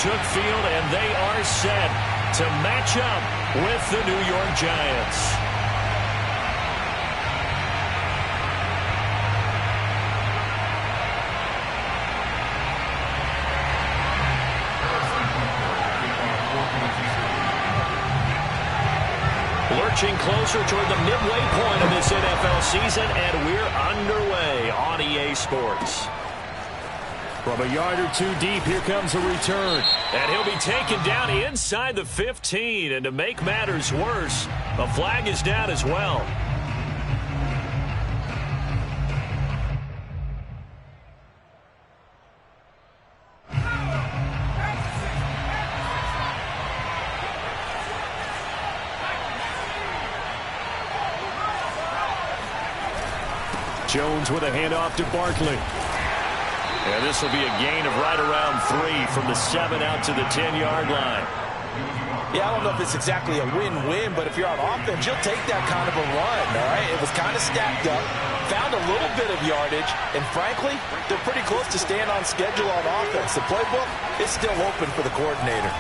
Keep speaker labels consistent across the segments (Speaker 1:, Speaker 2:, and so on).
Speaker 1: took field, and they are set to match up with the New York Giants. Lurching closer toward the midway point of this NFL season, and we're underway on EA Sports. From a yard or two deep, here comes a return. And he'll be taken down inside the 15. And to make matters worse, a flag is down as well. Jones with a handoff to Barkley. And this will be a gain of right around 3 from the 7 out to the 10-yard line.
Speaker 2: Yeah, I don't know if it's exactly a win-win, but if you're on offense, you'll take that kind of a run, all right? It was kind of stacked up, found a little bit of yardage, and frankly, they're pretty close to staying on schedule on offense. The playbook is still open for the coordinator.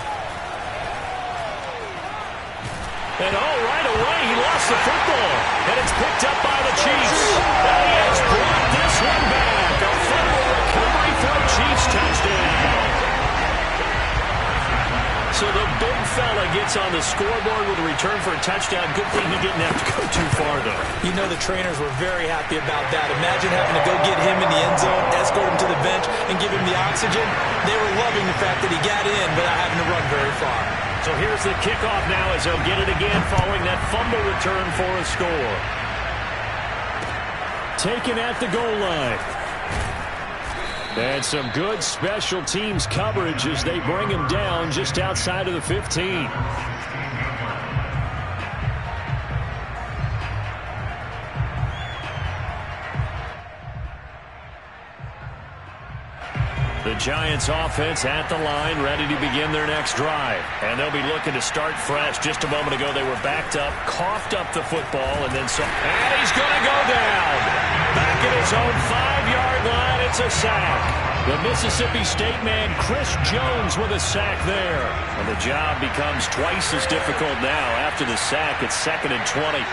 Speaker 1: And right away, he lost the football. And it's picked up by the Chiefs. And he has brought this one back. A fumble recovery for a Chiefs touchdown. So the big fella gets on the scoreboard with a return for a touchdown. Good thing he didn't have to go too far, though.
Speaker 2: You know the trainers were very happy about that. Imagine having to go get him in the end zone, escort him to the bench, and give him the oxygen. They were loving the fact that he got in without having to run very far.
Speaker 1: So here's the kickoff now as they'll get it again following that fumble return for a score. Taken at the goal line. And some good special teams coverage as they bring him down just outside of the 15. The Giants offense at the line, ready to begin their next drive. And they'll be looking to start fresh. Just a moment ago, they were backed up, coughed up the football, and then so. And he's going to go down. Back at his own 5-yard line, it's a sack. The Mississippi State man, Chris Jones, with a sack there. And the job becomes twice as difficult now. After the sack, it's 2nd and 20.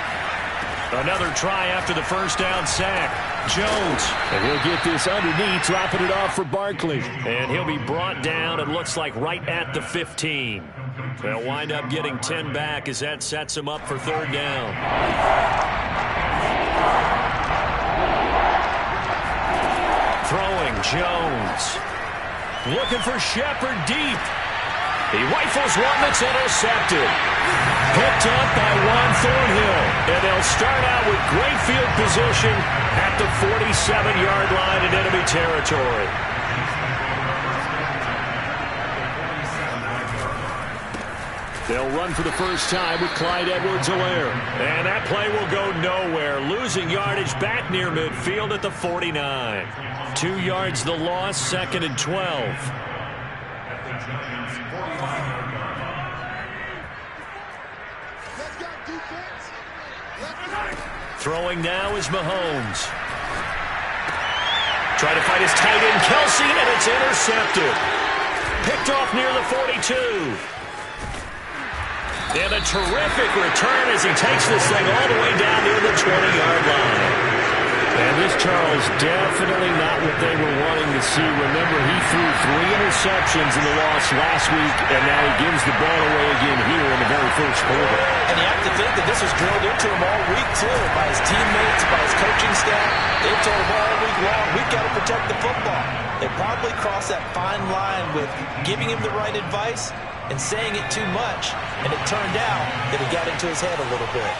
Speaker 1: Another try after the first down sack. Jones. And he'll get this underneath, dropping it off for Barkley. And he'll be brought down, it looks like, right at the 15. They'll wind up getting 10 back as that sets him up for 3rd down. Throwing, Jones. Looking for Shepard deep. He rifles one that's intercepted. Picked up by Juan Thornhill. And they'll start out with great field position at the 47-yard line in enemy territory. They'll run for the first time with Clyde Edwards-Helaire. And that play will go nowhere. Losing yardage back near midfield at the 49. 2 yards the loss, 2nd and 12. Throwing now is Mahomes. Try to fight his tight end, Kelsey, and it's intercepted. Picked off near the 42. And a terrific return as he takes this thing all the way down near the 20-yard line. And this, Charles, definitely not what they were wanting to see. Remember, he threw 3 interceptions in the loss last week, and now he gives the ball away again here in the very first quarter.
Speaker 2: And you have to think that this was drilled into him all week, too, by his teammates, by his coaching staff. They told him all week long, we've got to protect the football. They probably crossed that fine line with giving him the right advice and saying it too much, and it turned out that he got into his head a little bit.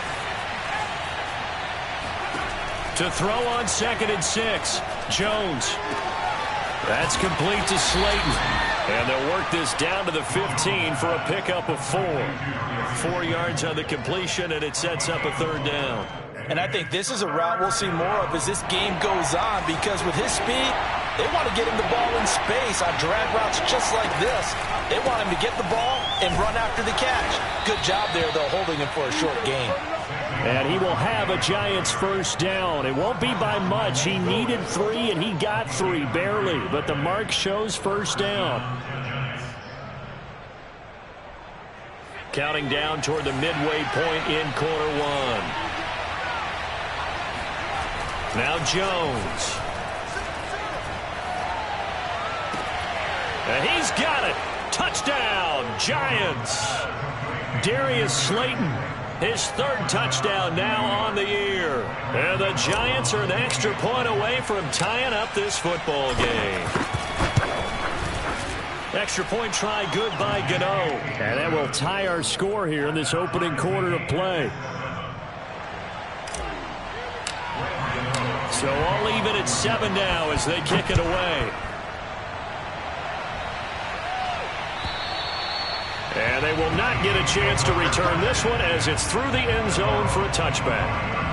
Speaker 1: To throw on 2nd and 6, Jones. That's complete to Slayton. And they'll work this down to the 15 for a pickup of 4. 4 yards on the completion, and it sets up a 3rd down.
Speaker 2: And I think this is a route we'll see more of as this game goes on, because with his speed, they want to get him the ball in space on drag routes just like this. They want him to get the ball and run after the catch. Good job there, though, holding him for a short gain.
Speaker 1: And he will have a Giants first down. It won't be by much. He needed 3, and he got 3, barely. But the mark shows first down. counting down toward the midway point in quarter one. Now Jones. And he's got it. Touchdown, Giants. Darius Slayton, his third touchdown now on the year. And the Giants are an extra point away from tying up this football game. Extra point try good by Gano. And that will tie our score here in this opening quarter of play. So all even at 7 now as they kick it away. And they will not get a chance to return this one as it's through the end zone for a touchback.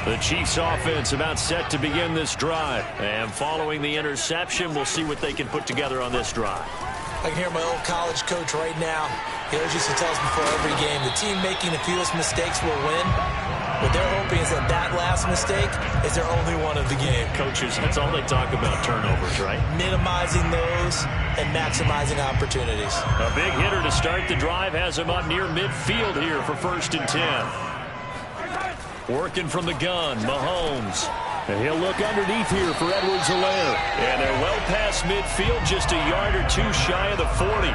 Speaker 1: The Chiefs offense about set to begin this drive. And following the interception, we'll see what they can put together on this drive.
Speaker 2: I can hear my old college coach right now. He always used to tell us before every game, the team making the fewest mistakes will win. What they're hoping is that that last mistake is their only one of the game.
Speaker 1: Coaches, that's all they talk about, turnovers, right?
Speaker 2: Minimizing those and maximizing opportunities.
Speaker 1: A big hitter to start the drive has him up near midfield here for 1st and 10. Working from the gun, Mahomes. And he'll look underneath here for Edwards-Helaire. And they're well past midfield, just a yard or two shy of the 40.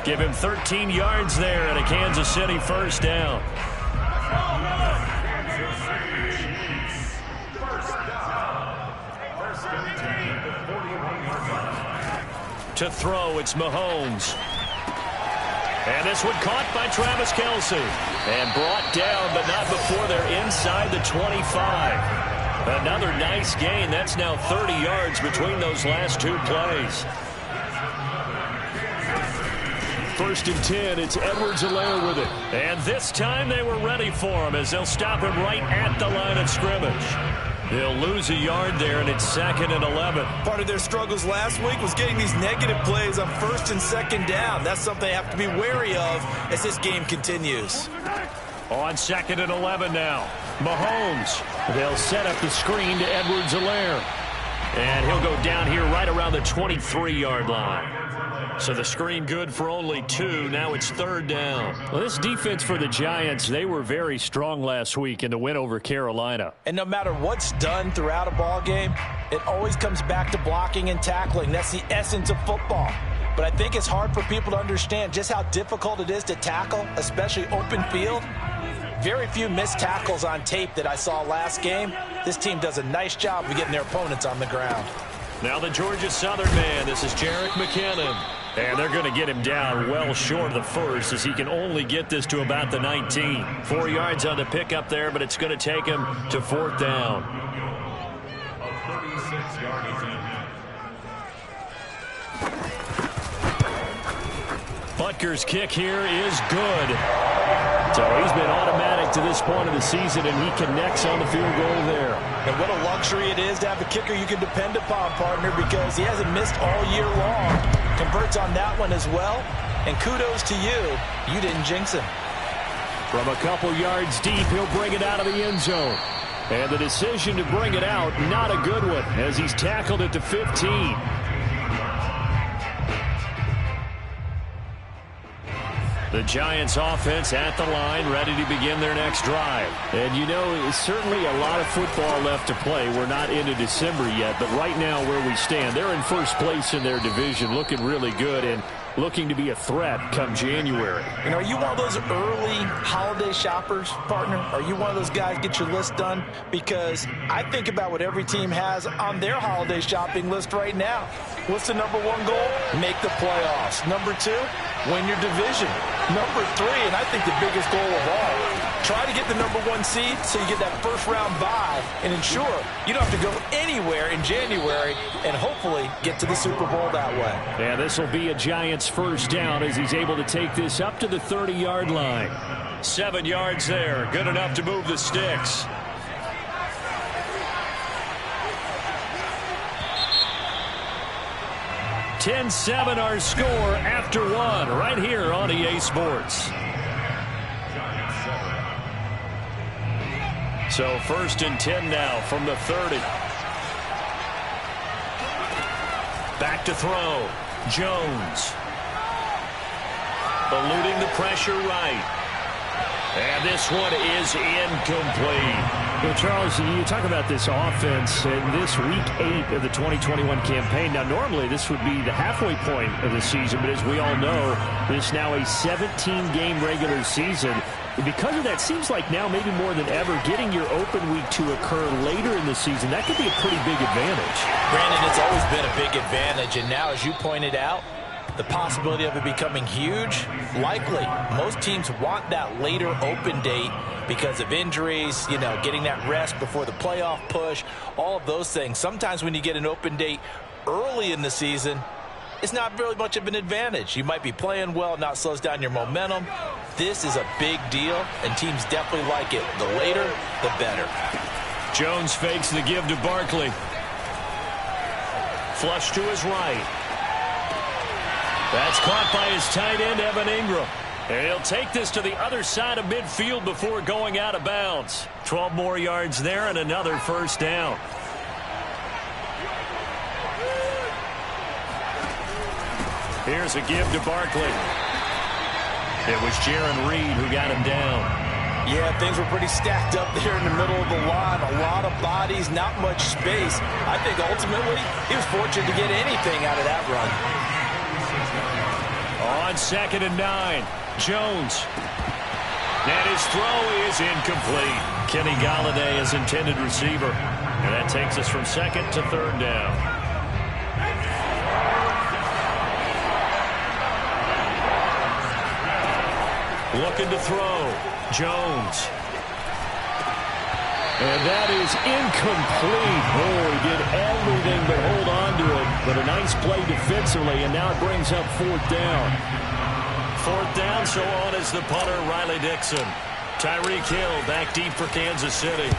Speaker 1: Give him 13 yards there and a Kansas City first down. To throw, it's Mahomes. And this one caught by Travis Kelce. And brought down, but not before they're inside the 25. Another nice gain. That's now 30 yards between those last two plays. 1st and 10, it's Edwards-Helaire with it. And this time they were ready for him as they'll stop him right at the line of scrimmage. They'll lose a yard there, and it's 2nd and 11.
Speaker 2: Part of their struggles last week was getting these negative plays on 1st and 2nd down. That's something they have to be wary of as this game continues.
Speaker 1: On 2nd and 11 now. Mahomes. They'll set up the screen to Edwards-Helaire. And he'll go down here right around the 23-yard line. So the screen good for only 2. Now it's 3rd down. Well, this defense for the Giants, they were very strong last week in the win over Carolina.
Speaker 2: And no matter what's done throughout a ball game, it always comes back to blocking and tackling. That's the essence of football. But I think it's hard for people to understand just how difficult it is to tackle, especially open field. Very few missed tackles on tape that I saw last game. This team does a nice job of getting their opponents on the ground.
Speaker 1: Now the Georgia Southern man, this is Jerick McKinnon. And they're going to get him down well short of the first as he can only get this to about the 19. 4 yards on the pickup there, but it's going to take him to 4th down. Butker's kick here is good. So he's been automatic to this point of the season, and he connects on the field goal there.
Speaker 2: And what a luxury it is to have a kicker you can depend upon, partner, because he hasn't missed all year long. Converts on that one as well. And kudos to you. You didn't jinx him.
Speaker 1: From a couple yards deep, he'll bring it out of the end zone. And the decision to bring it out, not a good one, as he's tackled at the 15. The Giants offense at the line, ready to begin their next drive. And you know, certainly a lot of football left to play. We're not into December yet, but right now where we stand, they're in first place in their division, looking really good and looking to be a threat come January.
Speaker 2: And are you one of those early holiday shoppers, partner? Are you one of those guys get your list done? Because I think about what every team has on their holiday shopping list right now. What's the number 1 goal? Make the playoffs. Number 2, win your division. Number 3, and I think the biggest goal of all, try to get the number 1 seed so you get that first-round bye and ensure you don't have to go anywhere in January and hopefully get to the Super Bowl that way.
Speaker 1: Yeah, this will be a Giants first down as he's able to take this up to the 30-yard line. 7 yards there, good enough to move the sticks. $10-7 our score after 1 right here on EA Sports. So 1st and 10 now from the 30. Back to throw. Jones. Eluding the pressure right. And this one is incomplete.
Speaker 3: Well, Charles, you talk about this offense in this week 8 of the 2021 campaign. Now, normally this would be the halfway point of the season, but as we all know, this is now a 17-game regular season. And because of that, seems like now maybe more than ever, getting your open week to occur later in the season, that could be a pretty big advantage.
Speaker 2: Brandon, it's always been a big advantage, and now, as you pointed out, the possibility of it becoming huge, likely. Most teams want that later open date because of injuries, you know, getting that rest before the playoff push, all of those things. Sometimes when you get an open date early in the season, it's not really much of an advantage. You might be playing well, not slows down your momentum. This is a big deal, and teams definitely like it. The later, the better.
Speaker 1: Jones fakes the give to Barkley. Flush to his right. That's caught by his tight end, Evan Ingram. And he'll take this to the other side of midfield before going out of bounds. 12 more yards there and another first down. Here's a give to Barkley. It was Jarran Reed who got him down.
Speaker 2: Yeah, things were pretty stacked up there in the middle of the line. A lot of bodies, not much space. I think ultimately he was fortunate to get anything out of that run.
Speaker 1: On 2nd and 9, Jones. And his throw is incomplete. Kenny Golladay is intended receiver. And that takes us from 2nd to 3rd down. Looking to throw. Jones.
Speaker 3: And that is incomplete. Oh, he did everything but hold on to it. But a nice play defensively, and now it brings up 4th down.
Speaker 1: 4th down, so on is the punter, Riley Dixon. Tyreek Hill back deep for Kansas City.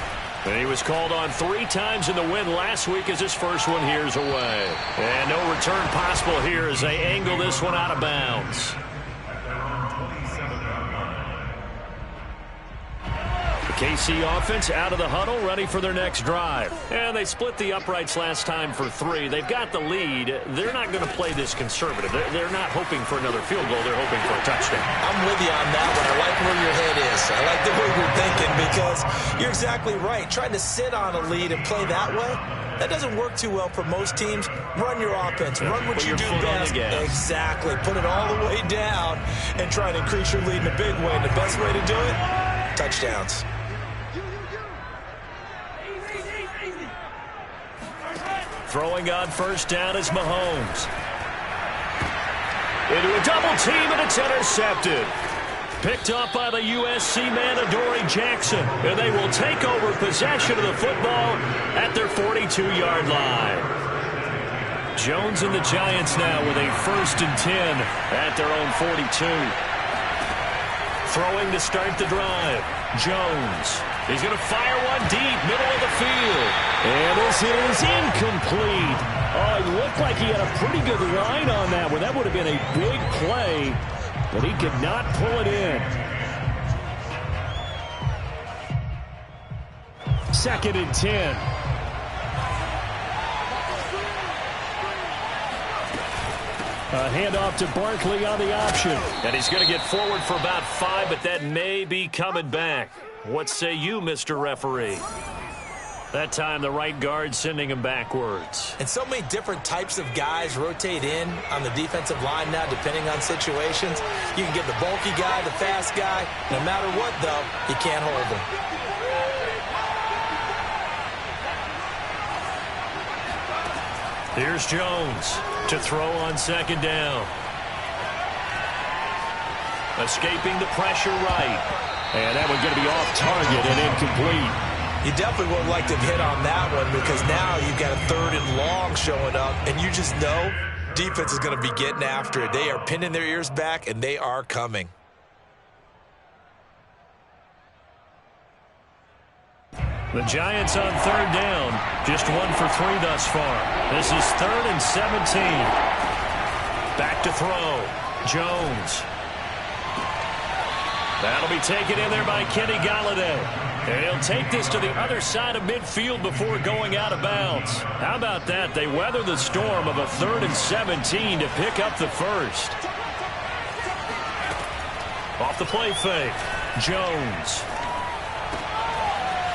Speaker 1: And he was called on 3 times in the win last week as his first one here's away. And no return possible here as they angle this one out of bounds. KC offense out of the huddle, ready for their next drive. And they split the uprights last time for 3. They've got the lead. They're not going to play this conservative. They're not hoping for another field goal. They're hoping for a touchdown.
Speaker 2: I'm with you on that one. I like where your head is. I like the way you're thinking because you're exactly right. Trying to sit on a lead and play that way, that doesn't work too well for most teams. Run your offense. Run what you do best. Exactly. Put it all the way down and try to increase your lead in a big way. And the best way to do it, touchdowns.
Speaker 1: Throwing on 1st down is Mahomes. Into a double team, and it's intercepted. Picked up by the USC man, Adoree Jackson. And they will take over possession of the football at their 42-yard line. Jones and the Giants now with a 1st and 10 at their own 42. Throwing to start the drive. Jones. He's going to fire one deep, middle of the field.
Speaker 3: And this is incomplete. Oh, it looked like he had a pretty good line on that one. That would have been a big play, but he could not pull it in. 2nd and 10. A handoff to Barkley on the option.
Speaker 1: And he's going to get forward for about 5, but that may be coming back. What say you, Mr. Referee? That time, the right guard sending him backwards.
Speaker 2: And so many different types of guys rotate in on the defensive line now, depending on situations. You can get the bulky guy, the fast guy. No matter what, though, you can't hold him.
Speaker 1: Here's Jones to throw on 2nd down. Escaping the pressure right.
Speaker 3: And that one's going to be off target and incomplete.
Speaker 2: You definitely would like to hit on that one because now you've got a 3rd and long showing up, and you just know defense is going to be getting after it. They are pinning their ears back, and they are coming.
Speaker 1: The Giants on 3rd down. Just 1 for 3 thus far. This is 3rd and 17. Back to throw. Jones. That'll be taken in there by Kenny Golladay.
Speaker 3: And he'll take this to the other side of midfield before going out of bounds. How about that? They weather the storm of a 3rd and 17 to pick up the first. Off the play fake. Jones.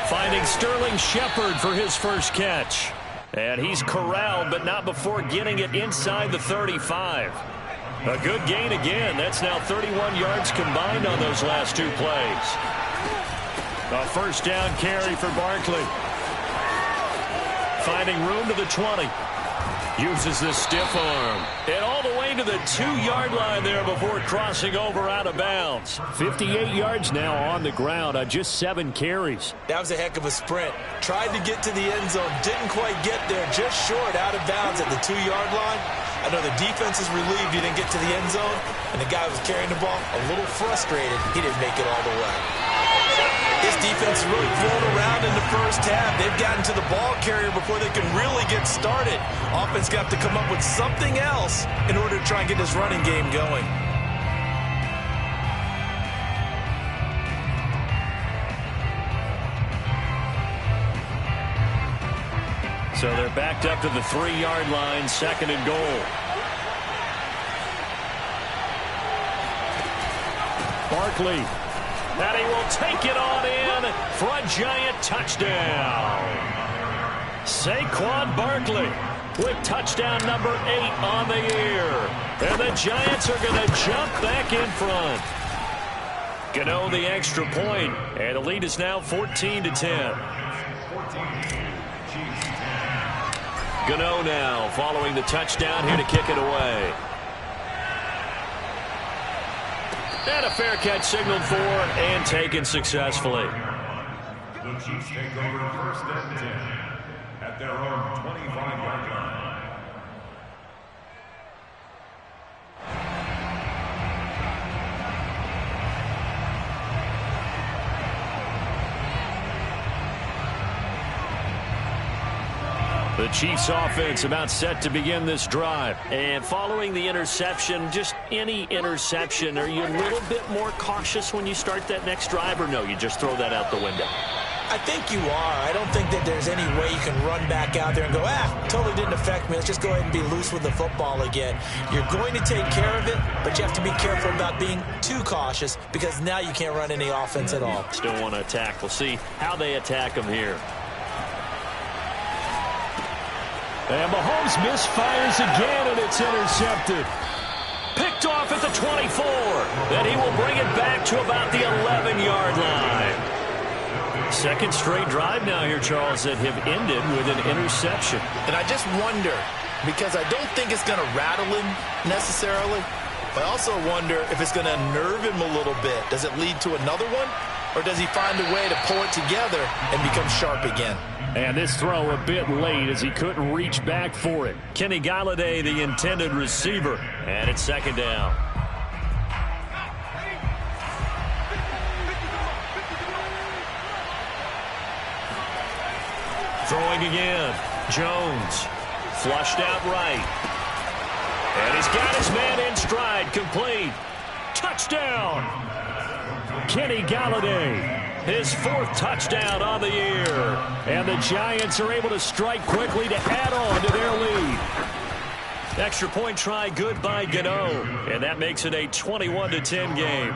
Speaker 3: Finding Sterling Shepard for his first catch. And he's corralled, but not before getting it inside the 35. A good gain again. That's now 31 yards combined on those last 2 plays. A first down carry for Barkley. Finding room to the 20. Uses this stiff arm. And all the way to the 2-yard line there before crossing over out of bounds. 58 yards now on the ground on just 7 carries.
Speaker 2: That was a heck of a sprint. Tried to get to the end zone. Didn't quite get there. Just short out of bounds at the 2-yard line. I know the defense is relieved he didn't get to the end zone. And the guy who was carrying the ball, a little frustrated, he didn't make it all the way. This defense is really thrown around in the first half. They've gotten to the ball carrier before they can really get started. Offense got to come up with something else in order to try and get this running game going.
Speaker 3: So they're backed up to the 3-yard line, 2nd and goal. Barkley. And he will take it on in for a giant touchdown. Saquon Barkley with touchdown number 8 on the year. And the Giants are going to jump back in front. Gano the extra point, and the lead is now 14-10. Gano now following the touchdown here to kick it away. And a fair catch signaled for and taken successfully.
Speaker 4: The Chiefs take over 1st and 10 at their own 25-yard line.
Speaker 3: The Chiefs offense about set to begin this drive. And following the interception, just any interception, are you a little bit more cautious when you start that next drive, or no, you just throw that out the window?
Speaker 2: I think you are. I don't think that there's any way you can run back out there and go, totally didn't affect me. Let's just go ahead and be loose with the football again. You're going to take care of it, but you have to be careful about being too cautious because now you can't run any offense at all.
Speaker 3: Still want to attack. We'll see how they attack them here. And Mahomes misfires again, and it's intercepted. Picked off at the 24. Then he will bring it back to about the 11-yard line. 2nd straight drive now here, Charles, that have ended with an interception.
Speaker 2: And I just wonder, because I don't think it's going to rattle him necessarily, I also wonder if it's going to unnerve him a little bit. Does it lead to another one? Or does he find a way to pull it together and become sharp again?
Speaker 3: And this throw a bit late as he couldn't reach back for it. Kenny Golladay, the intended receiver. And it's 2nd down. Throwing again. Jones. Flushed out right. And he's got his man in stride. Complete. Touchdown. Kenny Golladay. His 4th touchdown on the year. And the Giants are able to strike quickly to add on to their lead. Extra point try good by Gano. And that makes it a 21-10 game.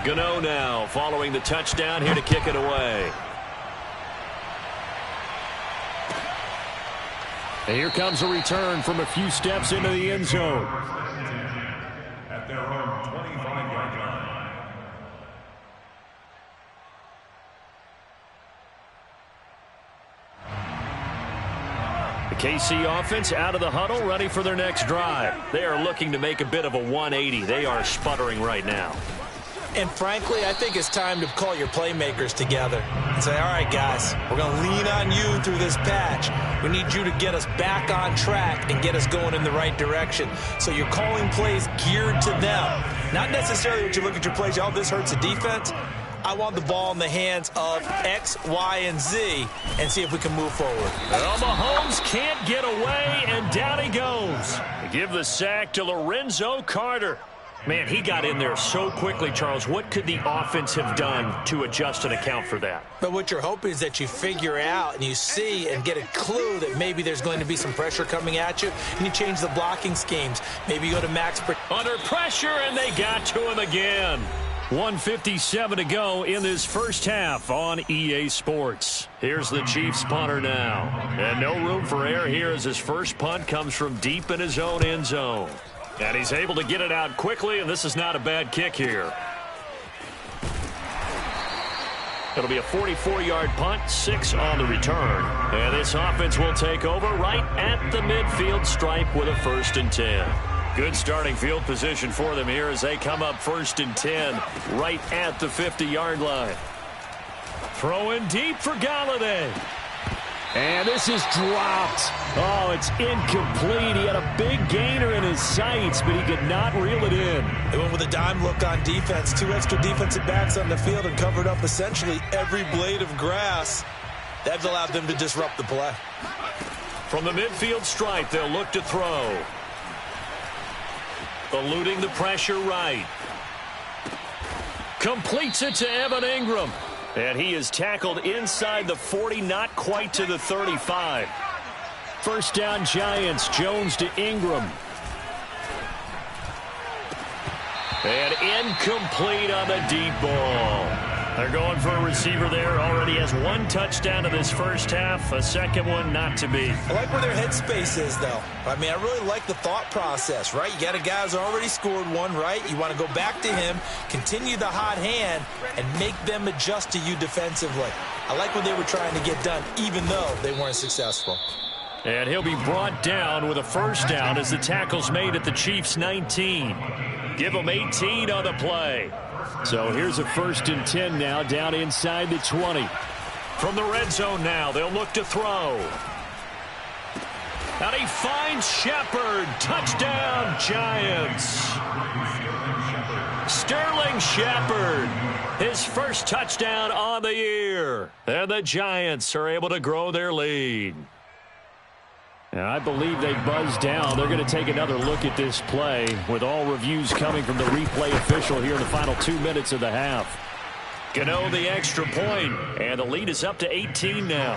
Speaker 3: Gano now following the touchdown here to kick it away. And here comes a return from a few steps into the end zone.
Speaker 4: At their own 25-yard line.
Speaker 3: The KC offense out of the huddle, ready for their next drive. They are looking to make a bit of a 180. They are sputtering right now.
Speaker 2: And frankly, I think it's time to call your playmakers together and say, all right, guys, we're going to lean on you through this patch. We need you to get us back on track and get us going in the right direction. So you're calling plays geared to them. Not necessarily when you look at your plays, oh, this hurts the defense. I want the ball in the hands of X, Y, and Z and see if we can move forward.
Speaker 3: Well, Mahomes can't get away, and down he goes. They give the sack to Lorenzo Carter. Man, he got in there so quickly, Charles. What could the offense have done to adjust and account for that?
Speaker 2: But what you're hoping is that you figure out and you see and get a clue that maybe there's going to be some pressure coming at you, and you change the blocking schemes. Maybe you go to max.
Speaker 3: Under pressure, and they got to him again. 1:57 to go in this first half on EA Sports. Here's the Chiefs punter now. And no room for error here as his first punt comes from deep in his own end zone. And he's able to get it out quickly, and this is not a bad kick here. It'll be a 44-yard punt, 6 on the return. And this offense will take over right at the midfield stripe with a 1st and 10. Good starting field position for them here as they come up 1st and 10 right at the 50-yard line. Throwing deep for Galladay. And this is dropped. Oh, it's incomplete. He had a big gainer in his sights, but he could not reel it in.
Speaker 2: They went with a dime look on defense. 2 extra defensive backs on the field and covered up essentially every blade of grass. That allowed them to disrupt the play.
Speaker 3: From the midfield stripe, they'll look to throw. Eluding the pressure right. Completes it to Evan Ingram. And he is tackled inside the 40, not quite to the 35. First down, Giants. Jones to Ingram. And incomplete on the deep ball. They're going for a receiver there. Already has 1 touchdown in this first half. A second one not to be.
Speaker 2: I like where their headspace is, though. I mean, I really like the thought process, right? You got a guy who's already scored 1, right? You want to go back to him, continue the hot hand, and make them adjust to you defensively. I like what they were trying to get done, even though they weren't successful.
Speaker 3: And he'll be brought down with a first down as the tackle's made at the Chiefs' 19. Give them 18 on the play. So here's a 1st and 10 now down inside the 20. From the red zone now, they'll look to throw. And he finds Shepard. Touchdown, Giants. Sterling Shepard. His first touchdown on the year. And the Giants are able to grow their lead. And I believe they buzzed down. They're going to take another look at this play with all reviews coming from the replay official here in the final 2 minutes of the half. Gano the extra point, and the lead is up to 18 now.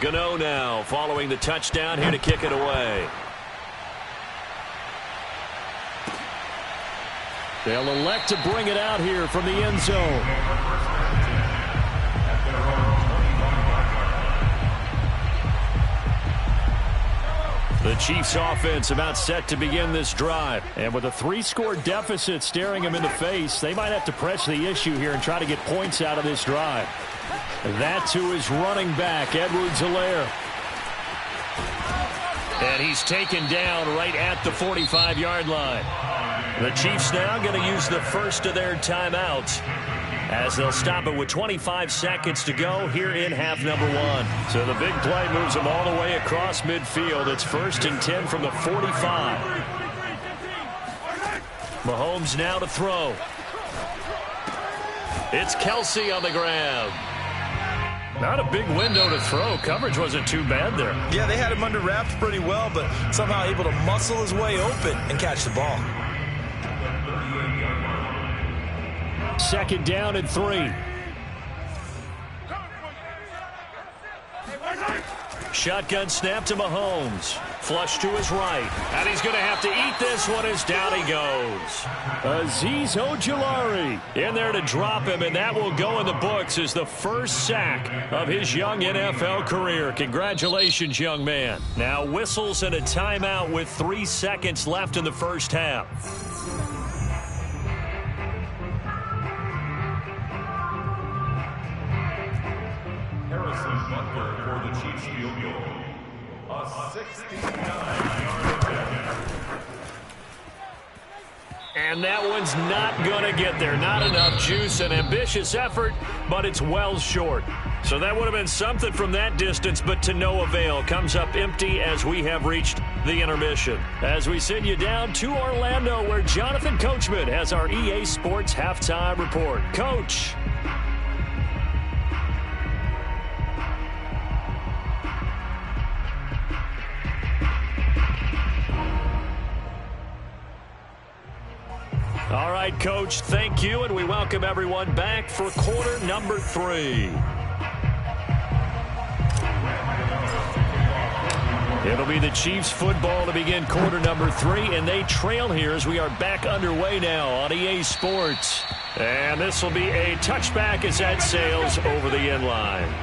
Speaker 3: Gano now following the touchdown here to kick it away. They'll elect to bring it out here from the end zone. The Chiefs offense about set to begin this drive. And with a 3-score deficit staring them in the face, they might have to press the issue here and try to get points out of this drive. That to his running back, Edwards-Helaire. And he's taken down right at the 45-yard line. The Chiefs now going to use the first of their timeouts as they'll stop it with 25 seconds to go here in half number 1. So the big play moves them all the way across midfield. It's 1st and 10 from the 45. Mahomes now to throw. It's Kelsey on the grab. Not a big window to throw. Coverage wasn't too bad there.
Speaker 2: Yeah, they had him under wraps pretty well, but somehow able to muscle his way open and catch the ball.
Speaker 3: 2nd down and 3. Shotgun snap to Mahomes. Flush to his right. And he's going to have to eat this one as down he goes. Azeez Ojulari in there to drop him, and that will go in the books as the first sack of his young NFL career. Congratulations, young man. Now whistles and a timeout with 3 seconds left in the first half. And that one's not going to get there. Not enough juice. An ambitious effort, but it's well short. So that would have been something from that distance, but to no avail. Comes up empty as we have reached the intermission. As we send you down to Orlando, where Jonathan Coachman has our EA Sports Halftime Report. Coach. right, Coach, thank you, and we welcome everyone back for quarter number 3. It'll be the Chiefs football to begin quarter number 3, and they trail here as we are back underway now on EA Sports. And this will be a touchback as that sails over the end line.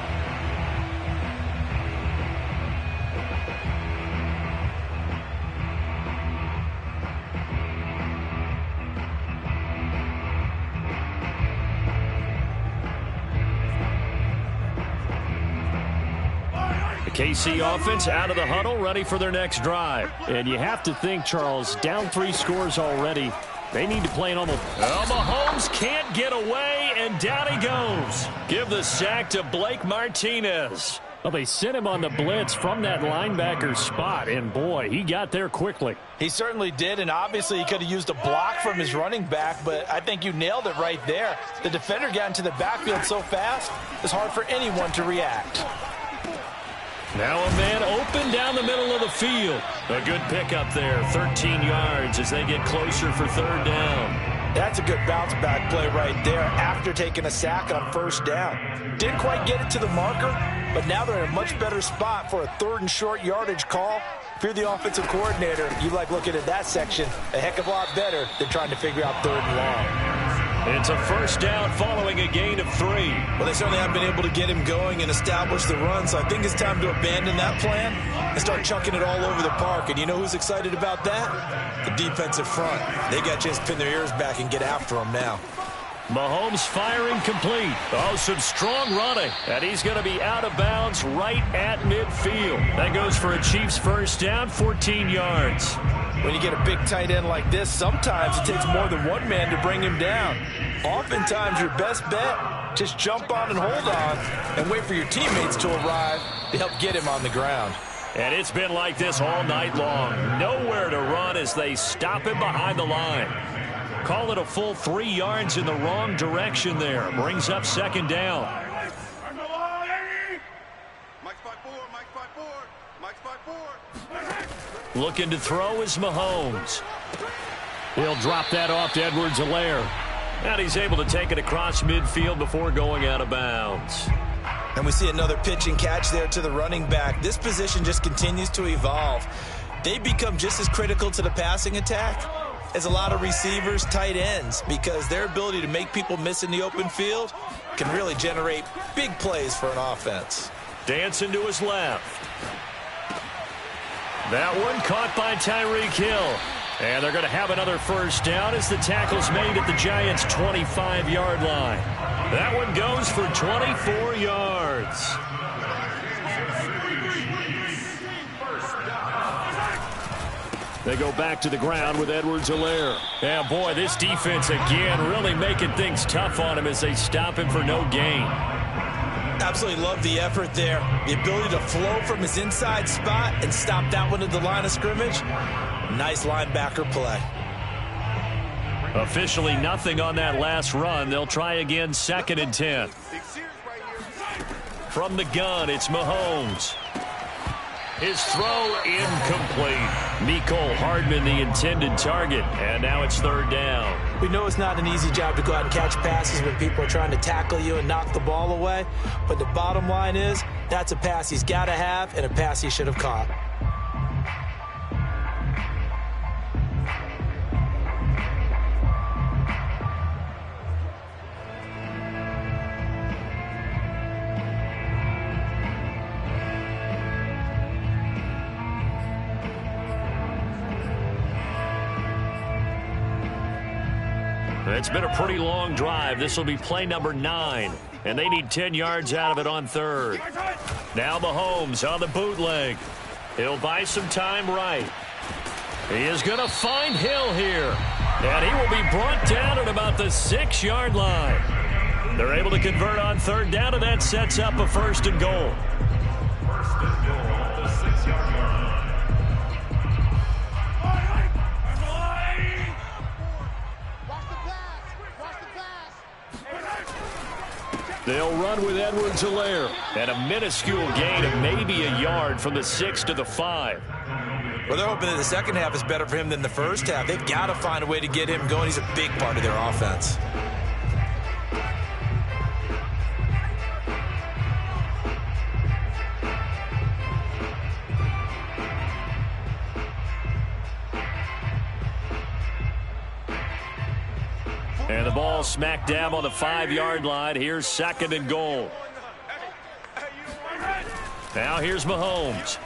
Speaker 3: KC offense out of the huddle, ready for their next drive. And you have to think, Charles, down 3 scores already. They need to play an almost... Mahomes can't get away, and down he goes. Give the sack to Blake Martinez. Well, they sent him on the blitz from that linebacker spot, and boy, he got there quickly.
Speaker 2: He certainly did, and obviously he could have used a block from his running back, but I think you nailed it right there. The defender got into the backfield so fast, it's hard for anyone to react.
Speaker 3: Now a man open down the middle of the field. A good pickup there, 13 yards as they get closer for 3rd down.
Speaker 2: That's a good bounce back play right there after taking a sack on 1st down. Didn't quite get it to the marker, but now they're in a much better spot for a 3rd and short yardage call. If you're the offensive coordinator, you like looking at that section a heck of a lot better than trying to figure out 3rd and long.
Speaker 3: It's a 1st down following a gain of 3.
Speaker 2: Well, they certainly haven't been able to get him going and establish the run, so I think it's time to abandon that plan and start chucking it all over the park. And you know who's excited about that? The defensive front. They got a chance to pin their ears back and get after him now.
Speaker 3: Mahomes firing complete. Oh, some strong running. And he's going to be out of bounds right at midfield. That goes for a Chiefs 1st down, 14 yards.
Speaker 2: When you get a big tight end like this, sometimes it takes more than one man to bring him down. Oftentimes, your best bet, just jump on and hold on and wait for your teammates to arrive to help get him on the ground.
Speaker 3: And it's been like this all night long. Nowhere to run as they stop him behind the line. Call it a full 3 yards in the wrong direction there. Brings up 2nd down. Looking to throw is Mahomes. He'll drop that off to Edwards-Helaire. And he's able to take it across midfield before going out of bounds.
Speaker 2: And we see another pitch and catch there to the running back. This position just continues to evolve. They become just as critical to the passing attack as a lot of receivers, tight ends, because their ability to make people miss in the open field can really generate big plays for an offense.
Speaker 3: Dancing to his left. That one caught by Tyreek Hill. And they're going to have another 1st down as the tackle's made at the Giants' 25-yard line. That one goes for 24 yards. They go back to the ground with Edwards-Helaire. Yeah, boy, this defense again really making things tough on him as they stop him for no gain.
Speaker 2: Absolutely love the effort there. The ability to flow from his inside spot and stop that one at the line of scrimmage. Nice linebacker play.
Speaker 3: Officially nothing on that last run. They'll try again, 2nd and 10. From the gun, it's Mahomes. His throw incomplete. Mecole Hardman, the intended target. And now it's 3rd down.
Speaker 2: We know it's not an easy job to go out and catch passes when people are trying to tackle you and knock the ball away. But the bottom line is, that's a pass he's got to have and a pass he should have caught.
Speaker 3: It's been a pretty long drive. This will be play number 9. And they need 10 yards out of it on 3rd. Now Mahomes on the bootleg. He'll buy some time right. He is going to find Hill here. And he will be brought down at about the 6-yard line. They're able to convert on 3rd down, and that sets up a 1st and goal.
Speaker 4: 1st and goal at the 6-yard line.
Speaker 3: They'll run with Edwards-Helaire. And a minuscule gain of maybe a yard from the 6 to the 5.
Speaker 2: Well, they're hoping that the second half is better for him than the first half. They've got to find a way to get him going. He's a big part of their offense.
Speaker 3: And the ball smack dab on the 5-yard line. Here's 2nd and goal. Now here's Mahomes.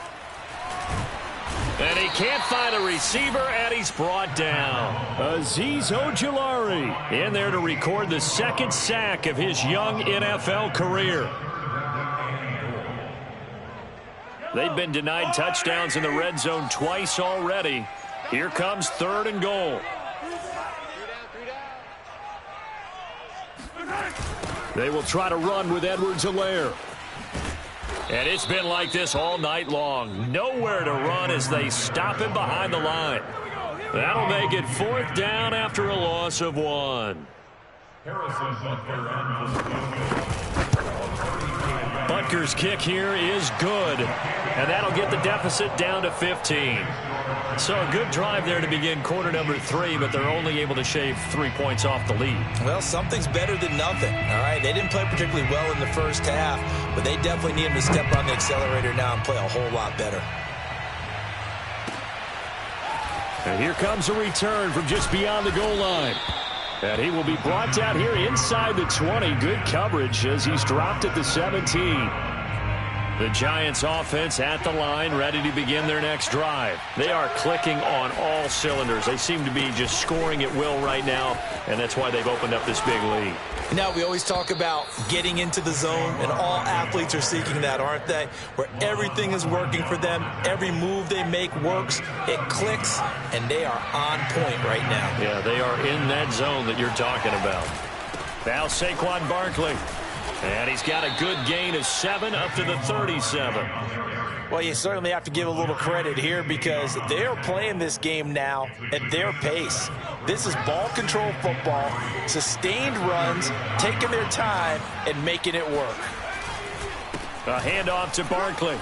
Speaker 3: And he can't find a receiver, and he's brought down. Azeez Ojulari in there to record the 2nd sack of his young NFL career. They've been denied touchdowns in the red zone twice already. Here comes 3rd and goal. They will try to run with Edwards-Helaire. And it's been like this all night long. Nowhere to run as they stop him behind the line. That'll make it 4th down after a loss of 1. Butker's kick here is good. And that'll get the deficit down to 15. So a good drive there to begin quarter number 3, but they're only able to shave 3 points off the lead.
Speaker 2: Well, something's better than nothing, all right? They didn't play particularly well in the first half, but they definitely need him to step on the accelerator now and play a whole lot better.
Speaker 3: And here comes a return from just beyond the goal line. And he will be brought down here inside the 20. Good coverage as he's dropped at the 17. The Giants offense at the line, ready to begin their next drive. They are clicking on all cylinders. They seem to be just scoring at will right now, and that's why they've opened up this big lead.
Speaker 2: Now, we always talk about getting into the zone, and all athletes are seeking that, aren't they? Where everything is working for them, every move they make works, it clicks, and they are on point right now.
Speaker 3: Yeah, they are in that zone that you're talking about. Now Saquon Barkley. And he's got a good gain of 7 up to the 37.
Speaker 2: Well, you certainly have to give a little credit here because they're playing this game now at their pace. This is ball control football, sustained runs, taking their time, and making it work.
Speaker 3: A handoff to Barkley.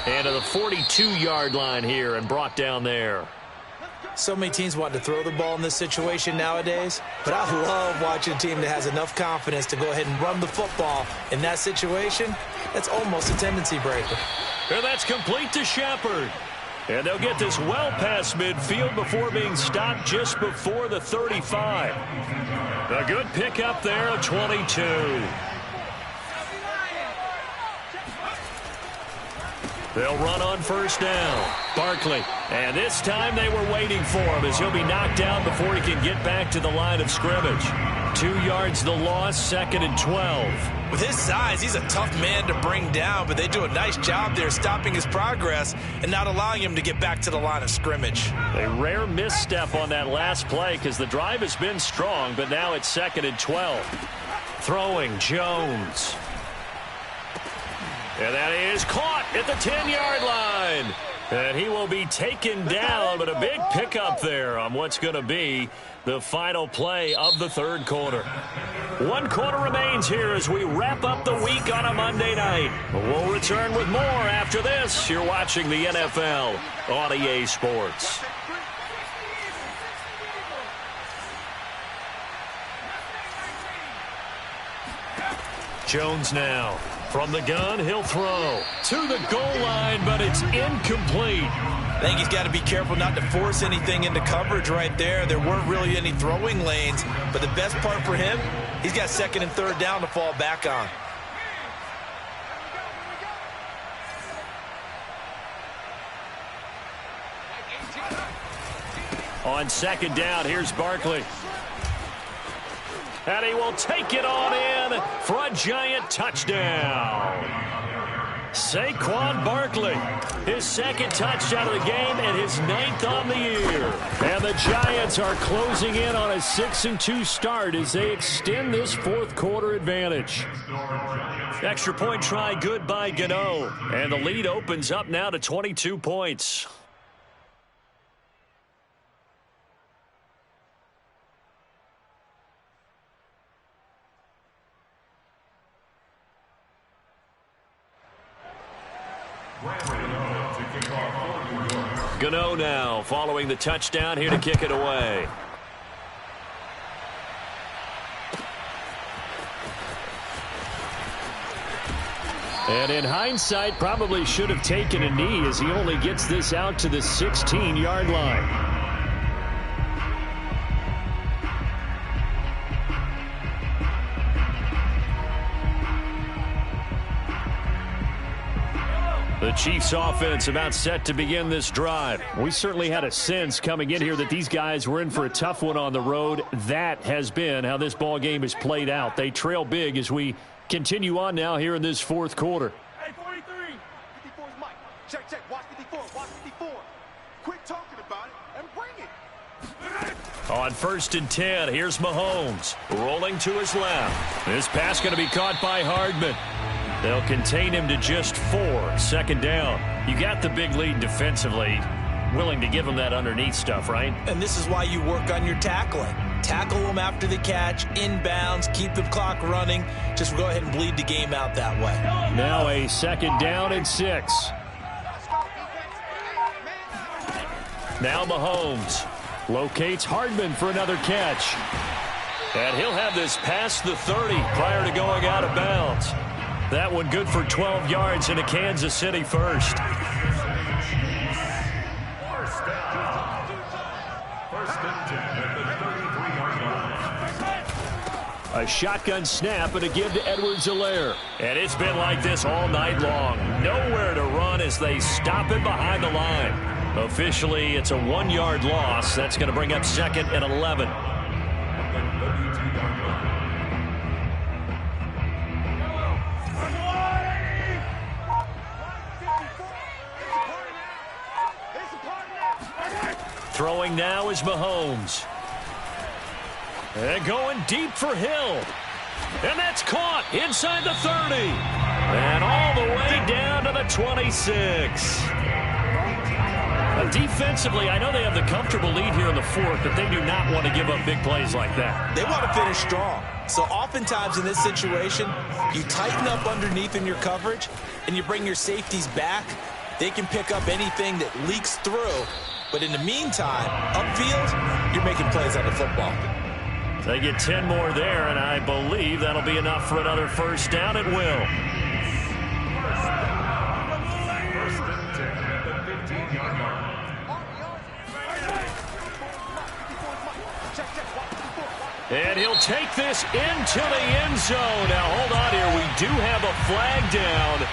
Speaker 3: And to the 42-yard line here and brought down there.
Speaker 2: So many teams want to throw the ball in this situation nowadays, but I love watching a team that has enough confidence to go ahead and run the football in that situation. That's almost a tendency breaker.
Speaker 3: And that's complete to Shepard. And they'll get this well past midfield before being stopped just before the 35. A good pickup there of 22. They'll run on 1st down. Barkley. And this time they were waiting for him as he'll be knocked down before he can get back to the line of scrimmage. 2 yards the loss, 2nd and 12.
Speaker 2: With his size, he's a tough man to bring down, but they do a nice job there stopping his progress and not allowing him to get back to the line of scrimmage.
Speaker 3: A rare misstep on that last play because the drive has been strong, but now it's 2nd and 12. Throwing Jones. And that is caught at the 10-yard line. And he will be taken down, but a big pickup there on what's going to be the final play of the 3rd quarter. 1 quarter remains here as we wrap up the week on a Monday night. We'll return with more after this. You're watching the NFL on EA Sports. Jones now. From the gun, he'll throw to the goal line, but it's incomplete.
Speaker 2: I think he's got to be careful not to force anything into coverage right there. There weren't really any throwing lanes, but the best part for him, he's got 2nd and 3rd down to fall back on.
Speaker 3: On 2nd down, here's Barkley. And he will take it on in for a giant touchdown. Saquon Barkley, his 2nd touchdown of the game and his 9th on the year. And the Giants are closing in on a 6-2 start as they extend this 4th quarter advantage. Extra point try good by Gano. And the lead opens up now to 22 points.
Speaker 4: To kick off for New York,
Speaker 1: Gano now following the touchdown here to kick it away. And in hindsight, probably should have taken a knee as he only gets this out to the 16-yard line. The Chiefs offense about set to begin this drive. We certainly had a sense coming in here that these guys were in for a tough one on the road. That has been how this ball game has played out. They trail big as we continue on now here in this fourth quarter.
Speaker 5: Hey, 43. 54 is Mike. Check, check. Watch 54. Watch 54. Quit talking about it and bring it.
Speaker 1: On 1st and 10, here's Mahomes rolling to his left. This pass going to be caught by Hardman. They'll contain him to just 4. 2nd down. You got the big lead defensively. Willing to give him that underneath stuff, right?
Speaker 2: And this is why you work on your tackling. Tackle them after the catch, inbounds, keep the clock running. Just go ahead and bleed the game out that way.
Speaker 1: Now a 2nd down and 6. Now Mahomes locates Hardman for another catch. And he'll have this past the 30 prior to going out of bounds. That one good for 12 yards in a Kansas City first. A shotgun snap and a give to Edwards-Helaire. And it's been like this all night long. Nowhere to run as they stop it behind the line. Officially, it's a 1-yard loss. That's going to bring up 2nd and 11. Throwing now is Mahomes. And going deep for Hill. And that's caught inside the 30. And all the way down to the 26. Defensively, I know they have the comfortable lead here in the 4th, but they do not want to give up big plays like that.
Speaker 2: They want to finish strong. So oftentimes in this situation, you tighten up underneath in your coverage, and you bring your safeties back. They can pick up anything that leaks through. But in the meantime, upfield, you're making plays on the football.
Speaker 1: They get 10 more there, and I believe that'll be enough for another 1st down. It will. And he'll take this into the end zone. Now, hold on here. We do have a flag down.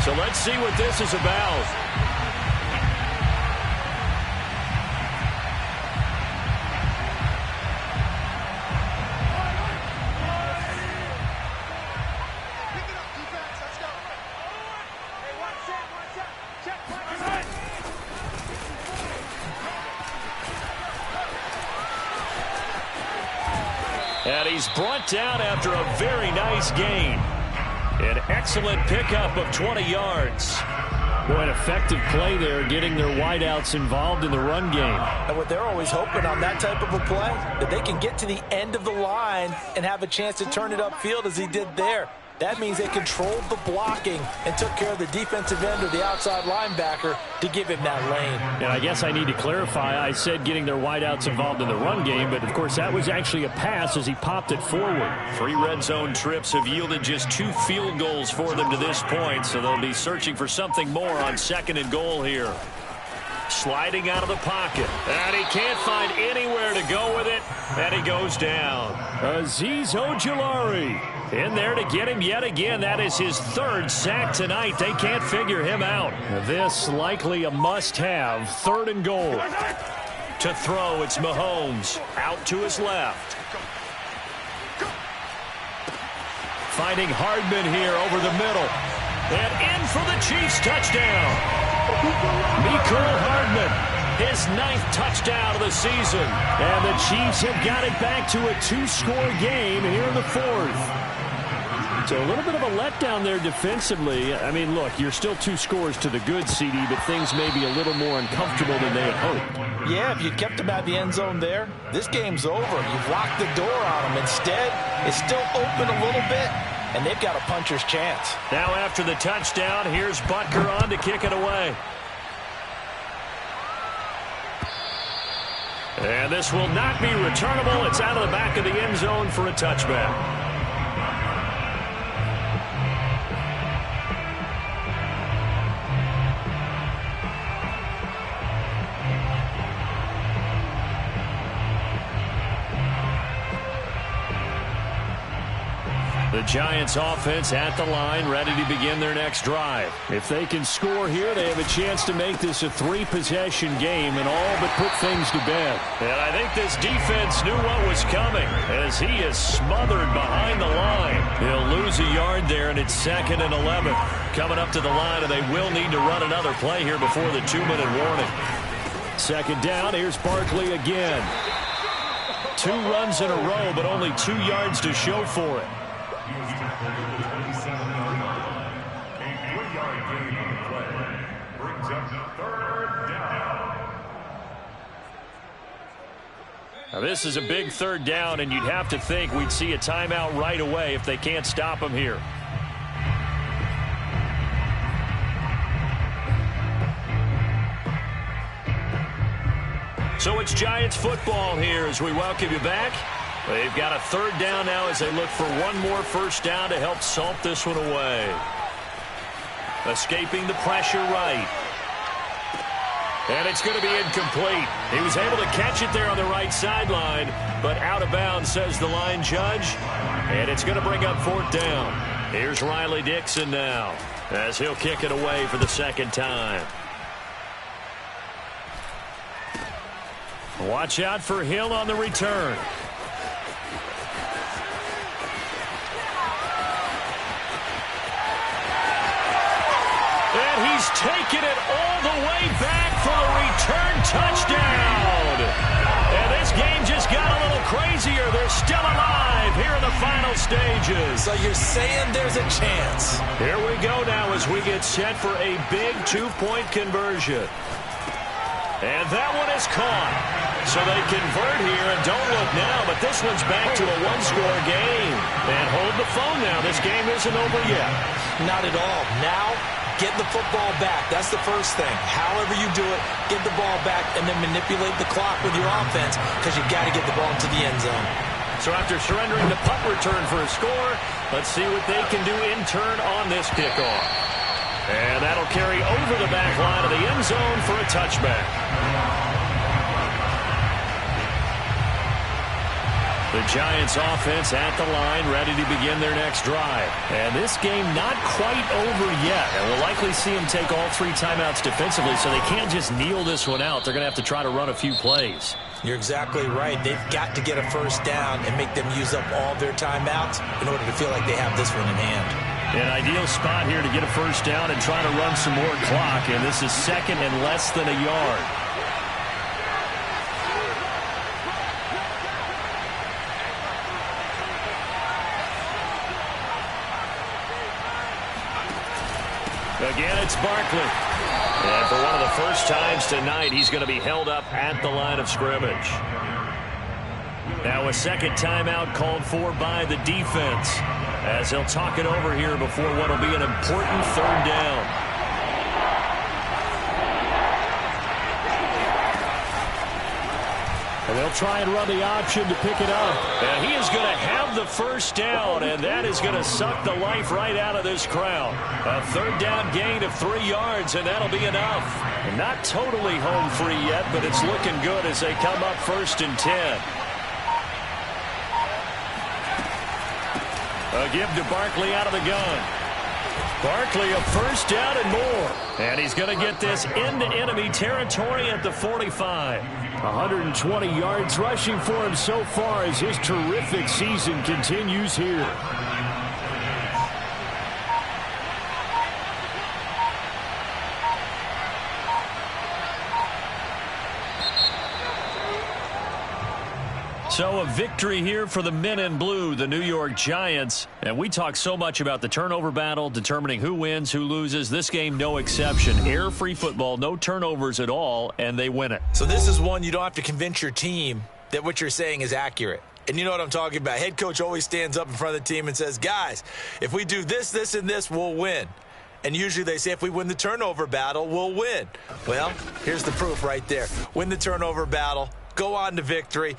Speaker 1: So let's see what this is about. And he's brought down after a very nice gain. An excellent pickup of 20 yards. Boy, an effective play there, getting their wideouts involved in the run game.
Speaker 2: And what they're always hoping on that type of a play, that they can get to the end of the line and have a chance to turn it upfield as he did there. That means they controlled the blocking and took care of the defensive end or the outside linebacker to give him that lane.
Speaker 3: And I guess I need to clarify, I said getting their wideouts involved in the run game, but of course that was actually a pass as he popped it forward.
Speaker 1: 3 red zone trips have yielded just 2 field goals for them to this point, so they'll be searching for something more on 2nd and goal here. Sliding out of the pocket, and he can't find anywhere to go with it, and he goes down. Azeez Ojulari in there to get him yet again. That is his 3rd sack tonight. They can't figure him out.
Speaker 3: This likely a must-have. 3rd and goal.
Speaker 1: To throw, it's Mahomes out to his left. Finding Hardman here over the middle. And in for the Chiefs touchdown. Mecole Hardman, his 9th touchdown of the season.
Speaker 3: And the Chiefs have got it back to a 2-score game here in the 4th. So a little bit of a letdown there defensively. I mean, look, you're still 2 scores to the good, CD, but things may be a little more uncomfortable than they had hoped.
Speaker 2: Yeah, if you kept them at the end zone there, this game's over. You've locked the door on them. Instead, it's still open a little bit, and they've got a puncher's chance.
Speaker 1: Now after the touchdown, here's Butker on to kick it away. And this will not be returnable. It's out of the back of the end zone for a touchback. The Giants offense at the line, ready to begin their next drive.
Speaker 3: If they can score here, they have a chance to make this a 3-possession game and all but put things to bed.
Speaker 1: And I think this defense knew what was coming as he is smothered behind the line. He'll lose a yard there, and it's 2nd and 11. Coming up to the line, and they will need to run another play here before the 2-minute warning.
Speaker 3: 2nd down, here's Barkley again.
Speaker 1: 2 runs in a row, but only 2 yards to show for it. Now this is a big 3rd down, and you'd have to think we'd see a timeout right away if they can't stop him here. So it's Giants football here as we welcome you back. They've got a 3rd down now as they look for one more 1st down to help salt this one away. Escaping the pressure right. And it's going to be incomplete. He was able to catch it there on the right sideline, but out of bounds, says the line judge. And it's going to bring up 4th down. Here's Riley Dixon now as he'll kick it away for the 2nd time. Watch out for Hill on the return. And he's taken it all the way back for a return touchdown. And this game just got a little crazier. They're still alive here in the final stages.
Speaker 2: So you're saying there's a chance.
Speaker 1: Here we go now as we get set for a big 2-point conversion. And that one is caught. So they convert here, and don't look now, but this one's back to a 1-score game. And hold the phone now. This game isn't over yet.
Speaker 2: Not at all. Now, get the football back. That's the first thing. However you do it, get the ball back and then manipulate the clock with your offense because you've got to get the ball into the end zone.
Speaker 1: So after surrendering the punt return for a score, let's see what they can do in turn on this kickoff. And that'll carry over the back line of the end zone for a touchback. The Giants offense at the line, ready to begin their next drive. And this game not quite over yet. And we'll likely see them take all 3 timeouts defensively, so they can't just kneel this one out. They're going to have to try to run a few plays.
Speaker 2: You're exactly right. They've got to get a 1st down and make them use up all their timeouts in order to feel like they have this one in hand.
Speaker 1: An ideal spot here to get a 1st down and try to run some more clock. And this is 2nd and less than a yard. Again, it's Barkley. And for one of the first times tonight, he's going to be held up at the line of scrimmage. Now a 2nd timeout called for by the defense as they'll talk it over here before what will be an important 3rd down.
Speaker 3: And they'll try and run the option to pick it up.
Speaker 1: And he is going to have the 1st down, and that is going to suck the life right out of this crowd. A 3rd down gain of 3 yards, and that'll be enough. And not totally home free yet, but it's looking good as they come up 1st and 10. A give to Barkley out of the gun. Barkley a 1st down and more. And he's going to get this into enemy territory at the 45.
Speaker 3: 120 yards rushing for him so far as his terrific season continues here.
Speaker 1: So a victory here for the men in blue, the New York Giants. And we talk so much about the turnover battle, determining who wins, who loses. This game, no exception. Error-free football, no turnovers at all, and they win it.
Speaker 2: So this is one you don't have to convince your team that what you're saying is accurate. And you know what I'm talking about. Head coach always stands up in front of the team and says, guys, if we do this, this, and this, we'll win. And usually they say if we win the turnover battle, we'll win. Well, here's the proof right there. Win the turnover battle. go on to victory.